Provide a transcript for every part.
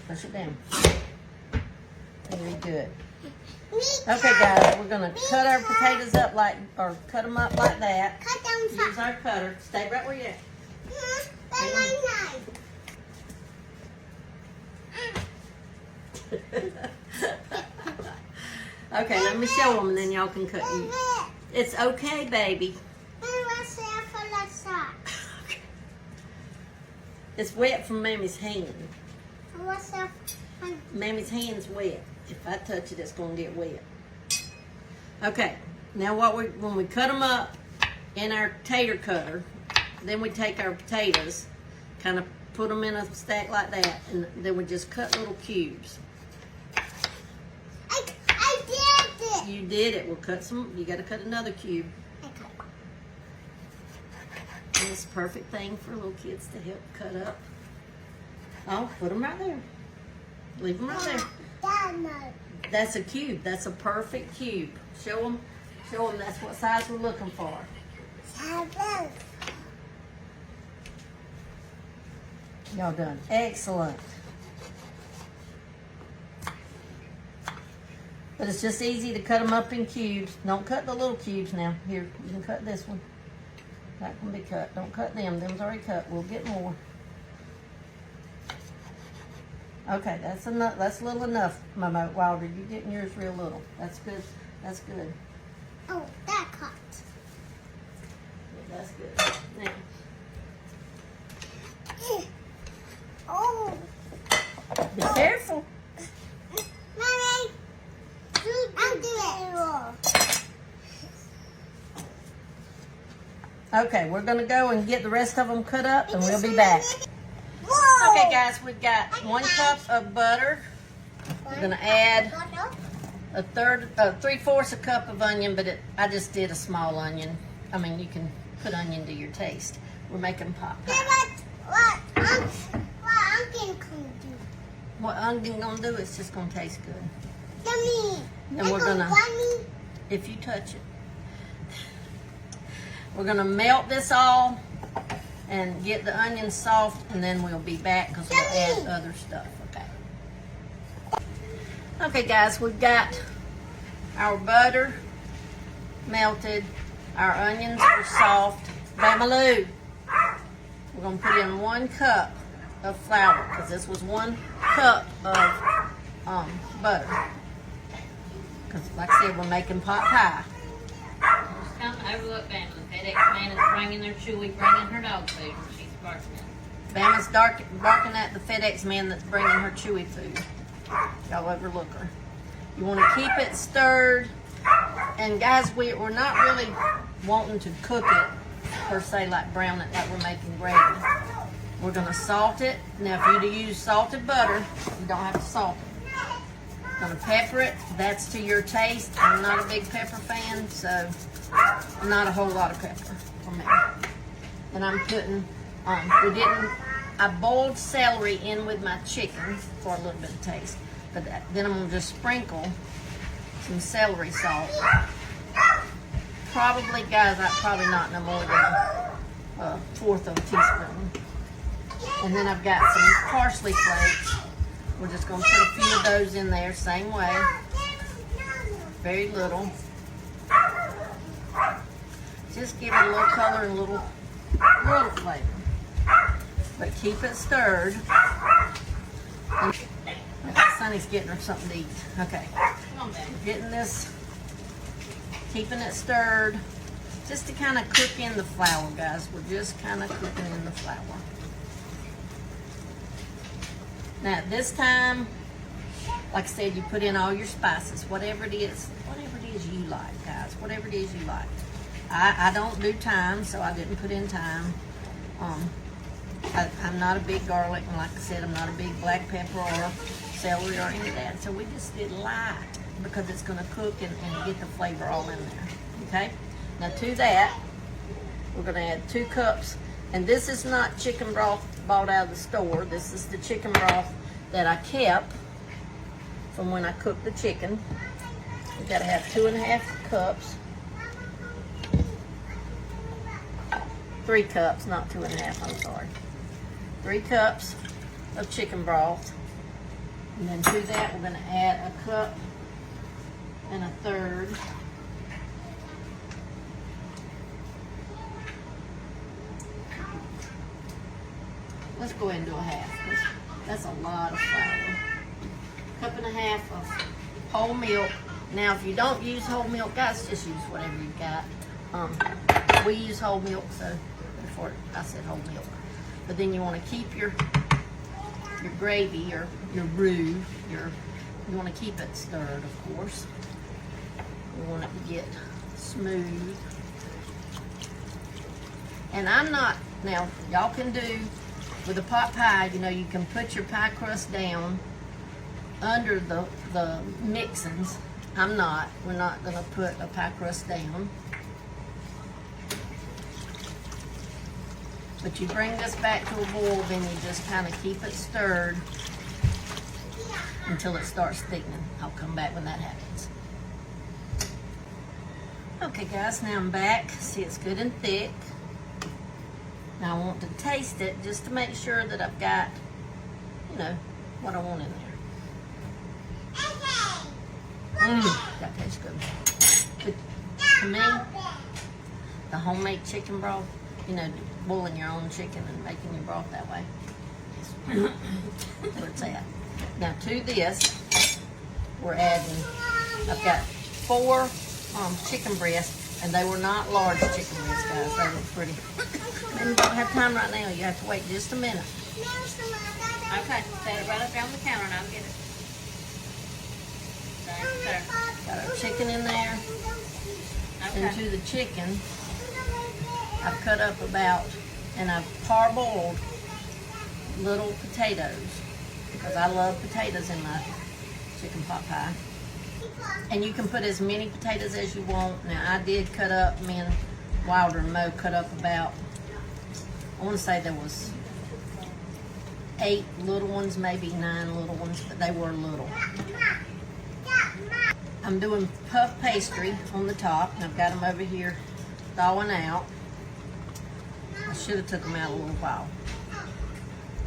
Push it down. Very good. Okay, guys, we're gonna cut our potatoes up or cut them up like that. Cut them Use our cutter. Stay right where you're at. Okay, let me show them, and then y'all can cut you. It's okay, baby. It's wet from Mammy's hand. Mammy's hand's wet. If I touch it, it's gonna get wet. Okay, now when we cut them up in our tater cutter, then we take our potatoes, kind of put them in a stack like that, and then we just cut little cubes. I did it. You did it. We'll cut some. You got to cut another cube. And it's a perfect thing for little kids to help cut up. Oh, put them right there. Leave them right there. That's a cube. That's a perfect cube. Show them that's what size we're looking for. 7. Y'all done. Excellent. But it's just easy to cut them up in cubes. Don't cut the little cubes now. Here, you can cut this one. That can be cut. Don't cut them. Them's already cut. We'll get more. Okay, that's enough. That's little enough, Mama Wilder. You're getting yours real little. That's good. That's good. Oh, that cut. Yeah, that's good. Now. Oh. Be careful. Mommy, I'll do it. Okay, we're going to go and get the rest of them cut up, and we'll be back. Whoa. Okay, guys, we've got 1 cup of butter. We're going to add a 3/4 a cup of onion, but I just did a small onion. I mean, you can put onion to your taste. We're making pot pie. What onion can do? What onion going to do is just going to taste good. Yummy. And we're going to, if you touch it, we're going to melt this all and get the onions soft, and then we'll be back because we'll add other stuff. Okay. Okay, guys, we've got our butter melted. Our onions are soft. Bamaloo, we're going to put in 1 cup of flour because this was 1 cup of butter. Because, like I said, we're making pot pie. Just come overlook Bama. The FedEx man is bringing their Chewy, bringing her dog food, and she's barking at him. Bama's barking at the FedEx man that's bringing her Chewy food. Y'all overlook her. You want to keep it stirred. And guys, we're not really wanting to cook it per se, like brown it, like we're making gravy. We're going to salt it. Now, if you use salted butter, you don't have to salt it. Gonna pepper it. That's to your taste. I'm not a big pepper fan, so not a whole lot of pepper for me. And I'm putting, I boiled celery in with my chicken for a little bit of taste. But then I'm gonna just sprinkle some celery salt. Probably, guys, probably not no more than a 1/4 of a teaspoon. And then I've got some parsley flakes. We're just going to put a few of those in there, same way. Very little. Just give it a little color and a little flavor. But keep it stirred. And Sonny's getting her something to eat. Okay. Getting this, keeping it stirred. Just to kind of cook in the flour, guys. We're just kind of cooking in the flour. Now this time, like I said, you put in all your spices, whatever it is you like, guys, whatever it is you like. I don't do thyme, so I didn't put in thyme. I'm not a big garlic, and like I said, I'm not a big black pepper or celery or any of that. So we just did light because it's going to cook and get the flavor all in there. Okay? Now to that, we're going to add 2 cups. And this is not chicken broth bought out of the store. This is the chicken broth that I kept from when I cooked the chicken. We got to have 2.5 cups. 3 cups, not 2.5, I'm sorry. 3 cups of chicken broth. And then to that, we're gonna add a cup and a third. Let's go ahead and do a half, 'cause that's a lot of flour. Cup and a half of whole milk. Now, if you don't use whole milk, guys, just use whatever you got. We use whole milk, so before I said whole milk. But then you want to keep your gravy or your roux. You want to keep it stirred, of course. You want it to get smooth. And I'm not, now y'all can do with a pot pie, you know, you can put your pie crust down under the mixins. I'm not. We're not going to put a pie crust down. But you bring this back to a boil, then you just kind of keep it stirred until it starts thickening. I'll come back when that happens. Okay guys, now I'm back. See, it's good and thick. Now I want to taste it just to make sure that I've got, you know, what I want in there. That tastes good. But to me, the homemade chicken broth, you know, boiling your own chicken and making your broth that way is where it's at. Now to this, we're adding, I've got 4 chicken breasts, and they were not large chicken breasts, guys. They were pretty. And you don't have time right now. You have to wait just a minute. Okay, set it right up there on the counter and I'll get it. Right there. Got our chicken in there. Okay. Into the chicken, I've cut up about, and I've parboiled little potatoes because I love potatoes in my chicken pot pie. And you can put as many potatoes as you want. Now I did cut up, me and Wilder and Mo cut up about, I want to say there was 8 little ones, maybe 9 little ones, but they were little. I'm doing puff pastry on the top, and I've got them over here thawing out. I should have took them out a little while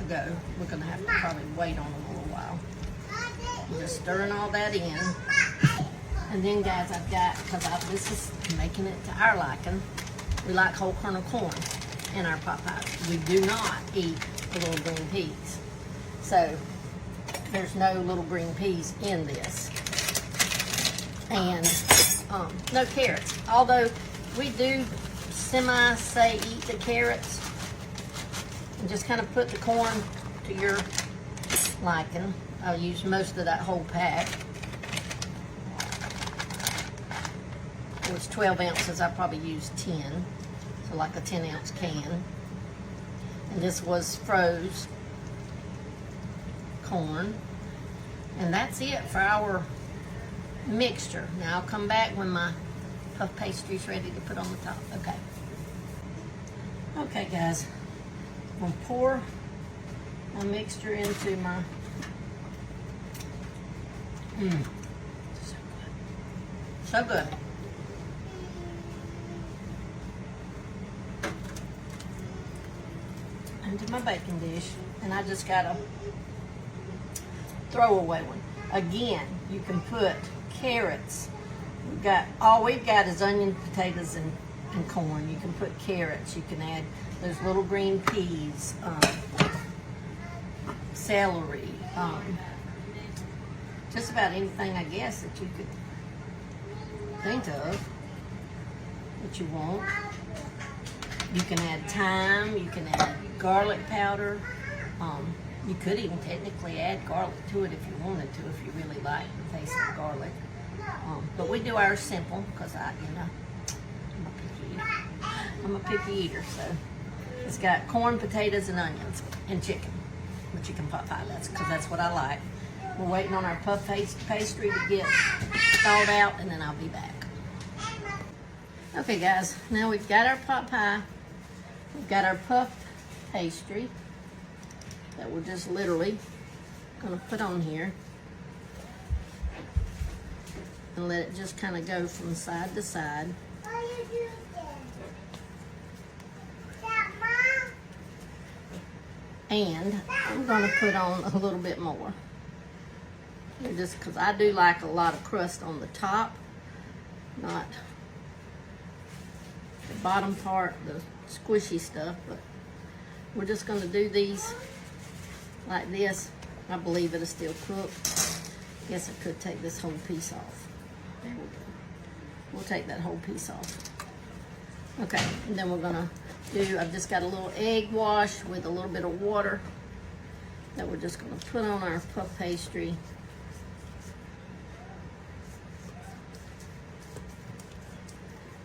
ago. We're going to have to probably wait on them a little while. I'm just stirring all that in. And then guys, I've got, because this is making it to our liking, we like whole kernel corn in our pot pies. We do not eat the little green peas. So there's no little green peas in this. And no carrots. Although we do say eat the carrots. And just kind of put the corn to your liking. I'll use most of that whole pack. It was 12 ounces, I probably used 10. So like a 10-ounce can. And this was froze corn. And that's it for our mixture. Now I'll come back when my puff pastry's ready to put on the top. Okay. Okay guys, I'm gonna pour my mixture into my, so good. Into my baking dish, and I just got a throwaway one. Again, you can put carrots. All we've got is onion, potatoes, and corn. You can put carrots. You can add those little green peas, celery, just about anything, I guess, that you could think of that you want. You can add thyme. You can add garlic powder. You could even technically add garlic to it if you wanted to, if you really like the taste of garlic. But we do ours simple because I'm a picky eater. So it's got corn, potatoes, and onions, and chicken. But you can pot pie, because that's what I like. We're waiting on our puff pastry to get thawed out, and then I'll be back. Okay guys, now we've got our pot pie. We've got our puff pastry that we're just literally gonna put on here and let it just kind of go from side to side. And I'm gonna put on a little bit more. Just because I do like a lot of crust on the top, not the bottom part, the squishy stuff, but we're just going to do these like this. I believe it'll still cook. Guess I could take this whole piece off. There we go. We'll take that whole piece off. Okay, and then we're gonna do, I've just got a little egg wash with a little bit of water that we're just gonna put on our puff pastry.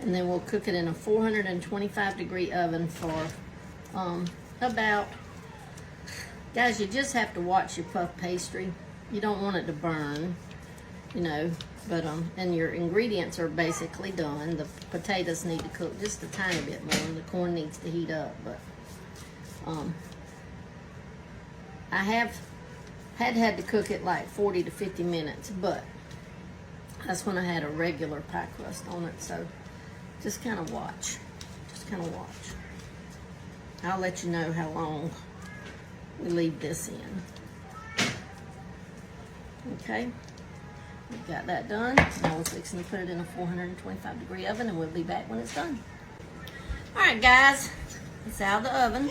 And then we'll cook it in a 425-degree oven for about, guys, you just have to watch your puff pastry. You don't want it to burn, you know, but and your ingredients are basically done. The potatoes need to cook just a tiny bit more. The corn needs to heat up, but I have had to cook it like 40 to 50 minutes, but that's when I had a regular pie crust on it. So just kind of watch. Just kind of watch. I'll let you know how long we leave this in. Okay, we've got that done. Now we're fixing to put it in a 425-degree oven, and we'll be back when it's done. All right, guys, it's out of the oven.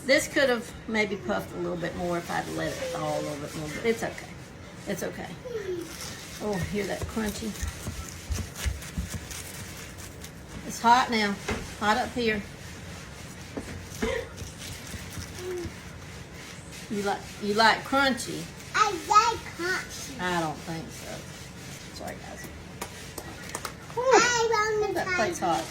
This could have maybe puffed a little bit more if I'd let it thaw a little bit more, but it's okay. It's okay. Oh, hear that crunchy? It's hot now. Hot up here. You like crunchy? I like crunchy. I don't think so. Sorry, guys. I want That plate's hot.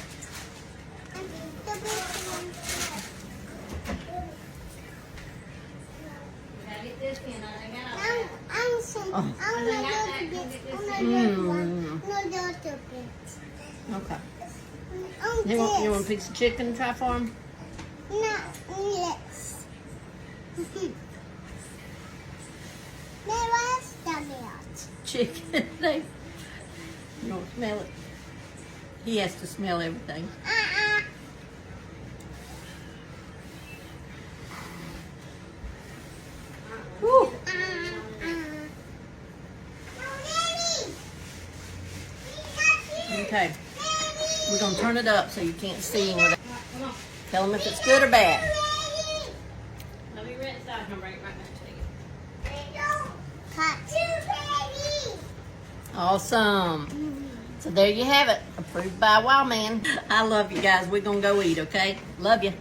Gotta get this in. I got all Okay. You want a piece of chicken to try for him? No, yes. Chicken. You don't smell it? He has to smell everything. Woo. Okay. We're going to turn it up so you can't see him. Come on. Tell him if it's good or bad. Let me rinse out and I'll bring it right back to you. Awesome. So there you have it. Approved by Wild Man. I love you guys. We're going to go eat, okay? Love you.